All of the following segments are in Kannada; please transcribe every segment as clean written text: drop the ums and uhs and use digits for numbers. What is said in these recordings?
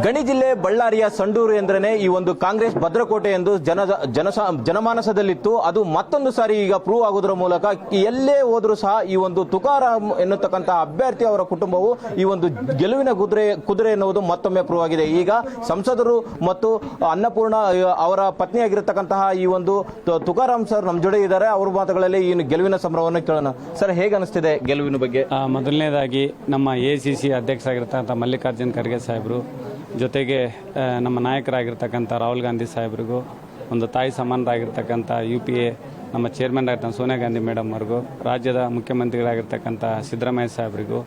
ಗಣಿ ಜಿಲ್ಲೆ ಬಳ್ಳಾರಿಯ ಸಂಡೂರು ಎಂದ್ರೇನೆ ಈ ಒಂದು ಕಾಂಗ್ರೆಸ್ ಭದ್ರಕೋಟೆ ಎಂದು ಜನಮಾನಸದಲ್ಲಿತ್ತು. ಅದು ಮತ್ತೊಂದು ಸಾರಿ ಈಗ ಪ್ರೂವ್ ಆಗುವುದರ ಮೂಲಕ ಎಲ್ಲೇ ಹೋದರೂ ಸಹ ಈ ಒಂದು ತುಕಾರಾಮ್ ಎನ್ನುತ್ತಕ್ಕಂತಹ ಅಭ್ಯರ್ಥಿ ಅವರ ಕುಟುಂಬವು ಈ ಒಂದು ಗೆಲುವಿನ ಕುದುರೆ ಎನ್ನುವುದು ಮತ್ತೊಮ್ಮೆ ಪ್ರೂವ್ ಆಗಿದೆ. ಈಗ ಸಂಸದರು ಮತ್ತು ಅನ್ನಪೂರ್ಣ ಅವರ ಪತ್ನಿಯಾಗಿರತಕ್ಕಂತಹ ಈ ಒಂದು ತುಕಾರಾಮ್ ಸರ್ ನಮ್ಮ ಜೊತೆ ಇದ್ದಾರೆ. ಅವ್ರ ಮಾತುಗಳಲ್ಲಿ ಈ ಗೆಲುವಿನ ಸಂಭ್ರಮವನ್ನು ಕೇಳೋಣ. ಸರ್, ಹೇಗೆ ಅನಿಸ್ತಿದೆ ಗೆಲುವಿನ ಬಗ್ಗೆ? ಮೊದಲನೇದಾಗಿ ನಮ್ಮ ಎಸಿಸಿ ಅಧ್ಯಕ್ಷರಾಗಿರ್ತಕ್ಕಂಥ ಮಲ್ಲಿಕಾರ್ಜುನ್ ಖರ್ಗೆ ಸಾಹೇಬರು ಜೊತೆಗೆ ನಮ್ಮ ನಾಯಕರಾಗಿರ್ತಕ್ಕಂಥ ರಾಹುಲ್ ಗಾಂಧಿ ಸಾಹೇಬ್ರಿಗೂ, ಒಂದು ತಾಯಿ ಸಮಾನರಾಗಿರ್ತಕ್ಕಂಥ UPA ನಮ್ಮ ಚೇರ್ಮನ್ ಆಗಿರ್ತಕ್ಕಂಥ ಸೋನಿಯಾ ಗಾಂಧಿ ಮೇಡಮ್ ಅವ್ರಿಗೂ, ರಾಜ್ಯದ ಮುಖ್ಯಮಂತ್ರಿಗಳಾಗಿರ್ತಕ್ಕಂಥ ಸಿದ್ದರಾಮಯ್ಯ ಸಾಹೇಬ್ರಿಗೂ,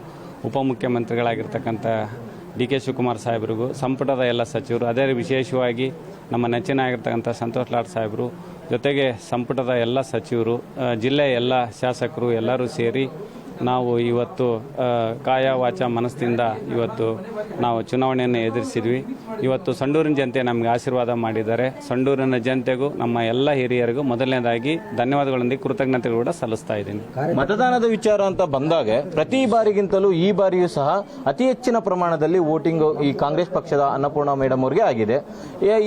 ಉಪಮುಖ್ಯಮಂತ್ರಿಗಳಾಗಿರ್ತಕ್ಕಂಥ DK ಶಿವಕುಮಾರ್ ಸಾಹೇಬ್ರಿಗೂ, ಸಂಪುಟದ ಎಲ್ಲ ಸಚಿವರು, ಅದೇ ವಿಶೇಷವಾಗಿ ನಮ್ಮ ನೆಚ್ಚಿನ ಆಗಿರ್ತಕ್ಕಂಥ ಸಂತೋಷ್ ಲಾಡ್ ಸಾಹೇಬರು, ಜೊತೆಗೆ ಸಂಪುಟದ ಎಲ್ಲ ಸಚಿವರು, ಜಿಲ್ಲೆಯ ಎಲ್ಲ ಶಾಸಕರು ಎಲ್ಲರೂ ಸೇರಿ ನಾವು ಇವತ್ತು ಕಾಯ ವಾಚ ಮನಸ್ಸಿಂದ ಇವತ್ತು ನಾವು ಚುನಾವಣೆಯನ್ನು ಎದುರಿಸಿದ್ವಿ. ಇವತ್ತು ಸಂಡೂರಿನ ಜನತೆ ನಮಗೆ ಆಶೀರ್ವಾದ ಮಾಡಿದ್ದಾರೆ. ಸಂಡೂರಿನ ಜನತೆಗೂ ನಮ್ಮ ಎಲ್ಲ ಹಿರಿಯರಿಗೂ ಮೊದಲನೇದಾಗಿ ಧನ್ಯವಾದಗಳೊಂದಿಗೆ ಕೃತಜ್ಞತೆಗಳು ಕೂಡ ಸಲ್ಲಿಸ್ತಾ ಇದ್ದೀನಿ. ಮತದಾನದ ವಿಚಾರ ಅಂತ ಬಂದಾಗ ಪ್ರತಿ ಬಾರಿಗಿಂತಲೂ ಈ ಬಾರಿಯೂ ಸಹ ಅತಿ ಹೆಚ್ಚಿನ ಪ್ರಮಾಣದಲ್ಲಿ ವೋಟಿಂಗ್ ಈ ಕಾಂಗ್ರೆಸ್ ಪಕ್ಷದ ಅನ್ನಪೂರ್ಣ ಮೇಡಮ್ ಅವರಿಗೆ ಆಗಿದೆ.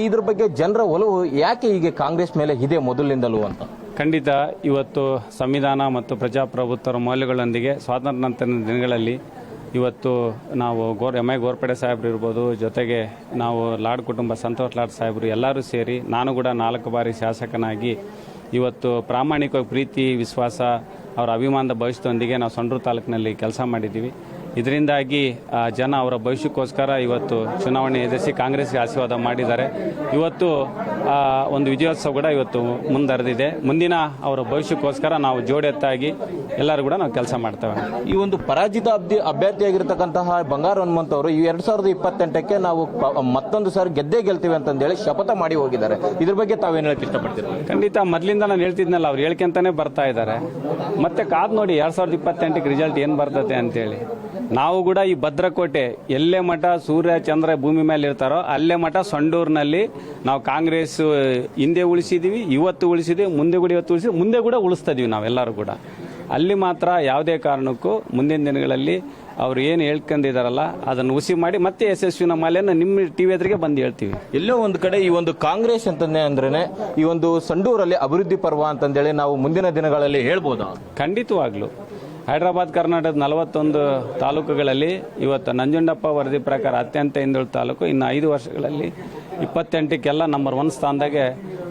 ಇದ್ರ ಬಗ್ಗೆ ಜನರ ಒಲವು ಯಾಕೆ ಹೀಗೆ ಕಾಂಗ್ರೆಸ್ ಮೇಲೆ ಇದೆ ಮೊದಲಿನಿಂದಲೂ ಅಂತ? ಖಂಡಿತ ಇವತ್ತು ಸಂವಿಧಾನ ಮತ್ತು ಪ್ರಜಾಪ್ರಭುತ್ವದ ಮೌಲ್ಯಗಳೊಂದಿಗೆ ಸ್ವಾತಂತ್ರ್ಯ ನಂತರದ ದಿನಗಳಲ್ಲಿ ಇವತ್ತು ನಾವು MI ಗೋರ್ಪಡೆ ಸಾಹೇಬ್ರು ಇರ್ಬೋದು, ಜೊತೆಗೆ ನಾವು ಲಾಡ್ ಕುಟುಂಬ ಸಂತೋಷ್ ಲಾಡ್ ಸಾಹೇಬರು ಎಲ್ಲರೂ ಸೇರಿ ನಾನು ಕೂಡ 4 ಬಾರಿ ಶಾಸಕನಾಗಿ ಇವತ್ತು ಪ್ರಾಮಾಣಿಕವಾಗಿ ಪ್ರೀತಿ ವಿಶ್ವಾಸ ಅವರ ಅಭಿಮಾನದ ಭವಿಷ್ಯದೊಂದಿಗೆ ನಾವು ಸಂಡೂರು ತಾಲೂಕಿನಲ್ಲಿ ಕೆಲಸ ಮಾಡಿದ್ದೀವಿ. ಇದರಿಂದಾಗಿ ಜನ ಅವರ ಭವಿಷ್ಯಕ್ಕೋಸ್ಕರ ಇವತ್ತು ಚುನಾವಣೆ ಎದುರಿಸಿ ಕಾಂಗ್ರೆಸ್ಗೆ ಆಶೀರ್ವಾದ ಮಾಡಿದ್ದಾರೆ. ಇವತ್ತು ಒಂದು ವಿಜಯೋತ್ಸವ ಕೂಡ ಇವತ್ತು ಮುಂದರೆದಿದೆ. ಮುಂದಿನ ಅವರ ಭವಿಷ್ಯಕ್ಕೋಸ್ಕರ ನಾವು ಜೋಡೆತ್ತಾಗಿ ಎಲ್ಲರೂ ಕೂಡ ನಾವು ಕೆಲಸ ಮಾಡ್ತೇವೆ. ಈ ಒಂದು ಪರಾಜಿತ ಅಭ್ಯರ್ಥಿಯಾಗಿರ್ತಕ್ಕಂತಹ ಬಂಗಾರ ಹನುಮಂತ್ ಅವರು 2028ಕ್ಕೆ ನಾವು ಮತ್ತೊಂದು ಸಾರಿ ಗೆಲ್ತೀವಿ ಅಂತಂದೇಳಿ ಶಪಥ ಮಾಡಿ ಹೋಗಿದ್ದಾರೆ. ಇದ್ರ ಬಗ್ಗೆ ತಾವೇನು ಹೇಳಕ್ಕೆ ಇಷ್ಟಪಡ್ತೀರಾ? ಖಂಡಿತ ಮೊದಲಿಂದ ನಾನು ಹೇಳ್ತಿದ್ನಲ್ಲ, ಅವ್ರು ಹೇಳ್ಕೊಂತಾನೆ ಬರ್ತಾ ಇದ್ದಾರೆ. ಮತ್ತೆ ಕಾದ್ ನೋಡಿ 2028ಕ್ಕೆ ರಿಸಲ್ಟ್ ಏನು ಬರ್ತದೆ ಅಂತೇಳಿ. ನಾವು ಕೂಡ ಈ ಭದ್ರಕೋಟೆ ಎಲ್ಲೇ ಮಠ ಸೂರ್ಯ ಚಂದ್ರ ಭೂಮಿ ಮೇಲೆ ಇರ್ತಾರೋ ಅಲ್ಲೇ ಮಠ ಸಂಡೂರಿನಲ್ಲಿ ನಾವು ಕಾಂಗ್ರೆಸ್ ಹಿಂದೆ ಉಳಿಸಿದೀವಿ, ಇವತ್ತು ಉಳಿಸಿದ್ವಿ, ಮುಂದೆ ಕೂಡ ಇವತ್ತು ಉಳಿಸಿ, ಮುಂದೆ ಕೂಡ ಉಳಿಸ್ತಾ ಇದೀವಿ ನಾವೆಲ್ಲರೂ ಕೂಡ. ಅಲ್ಲಿ ಮಾತ್ರ ಯಾವುದೇ ಕಾರಣಕ್ಕೂ ಮುಂದಿನ ದಿನಗಳಲ್ಲಿ ಅವ್ರು ಏನು ಹೇಳ್ಕೊಂಡಿದಾರಲ್ಲ ಅದನ್ನು ಹುಸಿ ಮಾಡಿ ಮತ್ತೆ ಯಶಸ್ವಿನ ಮಾಲೆಯನ್ನು ನಿಮ್ಮ ಟಿವಿ ಎದುರಿಗೆ ಬಂದು ಹೇಳ್ತೀವಿ. ಎಲ್ಲೋ ಒಂದು ಕಡೆ ಈ ಒಂದು ಕಾಂಗ್ರೆಸ್ ಅಂತಂದ್ರೆ ಅಂದ್ರೇನೆ ಈ ಒಂದು ಸಂಡೂರಲ್ಲಿ ಅಭಿವೃದ್ಧಿ ಪರ್ವ ಅಂತಂದೇಳಿ ನಾವು ಮುಂದಿನ ದಿನಗಳಲ್ಲಿ ಹೇಳ್ಬೋದಾ? ಖಂಡಿತವಾಗ್ಲು ಹೈದರಾಬಾದ್ ಕರ್ನಾಟಕದ 41 ತಾಲೂಕುಗಳಲ್ಲಿ ಇವತ್ತು ನಂಜುಂಡಪ್ಪ ವರದಿ ಪ್ರಕಾರ ಅತ್ಯಂತ ಹಿಂದುಳಿದ ತಾಲೂಕು ಇನ್ನು 5 ವರ್ಷಗಳಲ್ಲಿ 28ಕ್ಕೆಲ್ಲ ನಂಬರ್ 1 ಸ್ಥಾನದಾಗೆ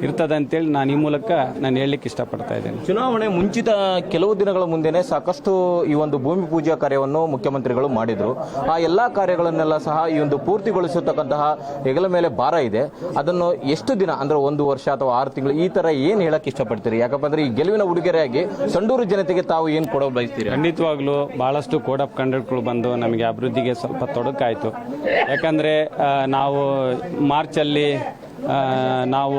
ಇರ್ತದೆ ಅಂತೇಳಿ ನಾನು ಈ ಮೂಲಕ ನಾನು ಹೇಳಲಿಕ್ಕೆ ಇಷ್ಟಪಡ್ತಾ ಇದ್ದೇನೆ. ಚುನಾವಣೆ ಮುಂಚಿತ ಕೆಲವು ದಿನಗಳ ಮುಂದೆನೆ ಸಾಕಷ್ಟು ಈ ಒಂದು ಭೂಮಿ ಪೂಜಾ ಕಾರ್ಯವನ್ನು ಮುಖ್ಯಮಂತ್ರಿಗಳು ಮಾಡಿದ್ರು. ಆ ಎಲ್ಲಾ ಕಾರ್ಯಗಳನ್ನೆಲ್ಲ ಸಹ ಈ ಒಂದು ಪೂರ್ತಿಗೊಳಿಸತಕ್ಕಂತಹ ಹೆಗಲ ಮೇಲೆ ಭಾರ ಇದೆ. ಅದನ್ನು ಎಷ್ಟು ದಿನ ಅಂದ್ರೆ 1 ವರ್ಷ ಅಥವಾ 6 ತಿಂಗಳು ಈ ತರ ಏನ್ ಹೇಳಕ್ ಇಷ್ಟಪಡ್ತೀರಿ? ಯಾಕಪ್ಪ ಅಂದ್ರೆ ಈ ಗೆಲುವಿನ ಉಡುಗೊರೆಯಾಗಿ ಸಂಡೂರು ಜನತೆಗೆ ತಾವು ಏನ್ ಕೊಡೋ ಬಯಸ್ತೀರಿ? ಖಂಡಿತವಾಗ್ಲೂ ಬಹಳಷ್ಟು ಕೋಡ್ ಆಫ್ ಕಂಡಕ್ಟ್ಗಳು ಬಂದು ನಮಗೆ ಅಭಿವೃದ್ಧಿಗೆ ಸ್ವಲ್ಪ ತೊಡಕಾಯಿತು. ಯಾಕಂದ್ರೆ ನಾವು ಮಾರ್ಚಲ್ಲಿ ನಾವು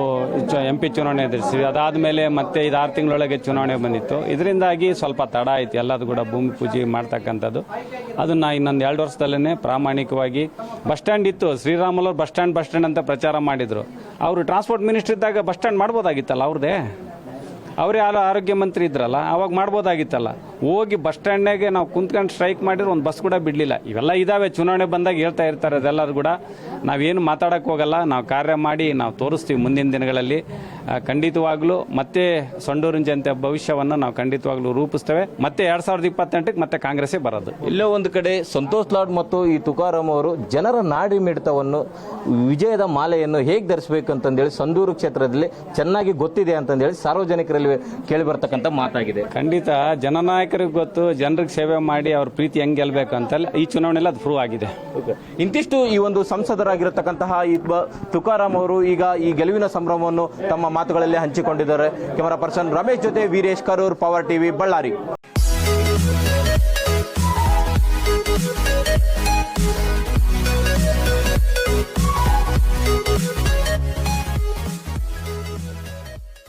MP ಚುನಾವಣೆ ಎದುರಿಸಿದ್ವಿ. ಅದಾದಮೇಲೆ ಮತ್ತೆ 5-6 ತಿಂಗಳೊಳಗೆ ಚುನಾವಣೆ ಬಂದಿತ್ತು. ಇದರಿಂದಾಗಿ ಸ್ವಲ್ಪ ತಡ ಆಯಿತು ಎಲ್ಲದು ಕೂಡ ಭೂಮಿ ಪೂಜೆ ಮಾಡ್ತಕ್ಕಂಥದ್ದು. ಅದನ್ನು ಇನ್ನೊಂದು 2 ವರ್ಷದಲ್ಲೇ ಪ್ರಾಮಾಣಿಕವಾಗಿ ಬಸ್ ಸ್ಟ್ಯಾಂಡ್ ಇತ್ತು, ಶ್ರೀರಾಮುಲು ಬಸ್ ಸ್ಟ್ಯಾಂಡ್ ಅಂತ ಪ್ರಚಾರ ಮಾಡಿದರು. ಅವರು ಟ್ರಾನ್ಸ್ಪೋರ್ಟ್ ಮಿನಿಸ್ಟರ್ ಇದ್ದಾಗ ಬಸ್ ಸ್ಟ್ಯಾಂಡ್ ಮಾಡ್ಬೋದಾಗಿತ್ತಲ್ಲ, ಅವ್ರದ್ದೇ ಅವರೇ ಆರೋಗ್ಯ ಮಂತ್ರಿ ಇದ್ರಲ್ಲ, ಅವಾಗ ಮಾಡ್ಬೋದಾಗಿತ್ತಲ್ಲ. ಹೋಗಿ ಬಸ್ ಸ್ಟ್ಯಾಂಡ್ನಾಗೆ ನಾವು ಕುಂತ್ಕೊಂಡು ಸ್ಟ್ರೈಕ್ ಮಾಡಿದ್ರೆ ಒಂದು ಬಸ್ ಕೂಡ ಬಿಡಲಿಲ್ಲ. ಇವೆಲ್ಲ ಇದಾವೆ, ಚುನಾವಣೆ ಬಂದಾಗ ಹೇಳ್ತಾ ಇರ್ತಾರೆ ಅದೆಲ್ಲರೂ ಕೂಡ. ನಾವೇನು ಮಾತಾಡೋಕ್ಕೆ ಹೋಗಲ್ಲ, ನಾವು ಕಾರ್ಯ ಮಾಡಿ ನಾವು ತೋರಿಸ್ತೀವಿ ಮುಂದಿನ ದಿನಗಳಲ್ಲಿ. ಖಂಡಿತವಾಗ್ಲೂ ಮತ್ತೆ ಸಂಡೂರಿನ ಜನತೆ ಭವಿಷ್ಯವನ್ನು ನಾವು ಖಂಡಿತವಾಗ್ಲೂ ರೂಪಿಸ್ತೇವೆ. ಮತ್ತೆ 2028ಕ್ಕೆ ಮತ್ತೆ ಕಾಂಗ್ರೆಸ್ಸೇ ಬರೋದು. ಇಲ್ಲೋ ಒಂದು ಕಡೆ ಸಂತೋಷ್ ಲಾಡ್ ಮತ್ತು ಈ ತುಕಾರಾಮ್ ಅವರು ಜನರ ನಾಡಿ ಮಿಡಿತವನ್ನು ವಿಜಯದ ಮಾಲೆಯನ್ನು ಹೇಗೆ ಧರಿಸಬೇಕು ಅಂತಂದೇಳಿ ಸಂಡೂರು ಕ್ಷೇತ್ರದಲ್ಲಿ ಚೆನ್ನಾಗಿ ಗೊತ್ತಿದೆ ಅಂತಂದೇಳಿ ಸಾರ್ವಜನಿಕರಲ್ಲಿ ಕೇಳಿ ಬರ್ತಕ್ಕಂಥ ಮಾತಾಗಿದೆ. ಖಂಡಿತ ಜನನಾಯಕರಿಗೆ ಗೊತ್ತು, ಜನರಿಗೆ ಸೇವೆ ಮಾಡಿ ಅವ್ರ ಪ್ರೀತಿ ಹೆಂಗ್ ಗೆಲ್ಬೇಕು ಅಂತ ಈ ಚುನಾವಣೆಯಲ್ಲಿ ಅದು ಪ್ರೂವ್ ಆಗಿದೆ. ಇಂತಿಷ್ಟು ಈ ಒಂದು ಸಂಸದರಾಗಿರತಕ್ಕಂತಹ ತುಕಾರಾಮ್ ಅವರು ಈಗ ಈ ಗೆಲುವಿನ ಸಂಭ್ರಮವನ್ನು ತಮ್ಮ ಮಾತುಗಳಲ್ಲಿ ಹಂಚಿಕೊಂಡಿದ್ದಾರೆ. ಕ್ಯಾಮರಾ ಪರ್ಸನ್ ರಮೇಶ್ ಜೊತೆ ವೀರೇಶ್, ಕರೂರ್, ಪವರ್ ಟಿವಿ, ಬಳ್ಳಾರಿ.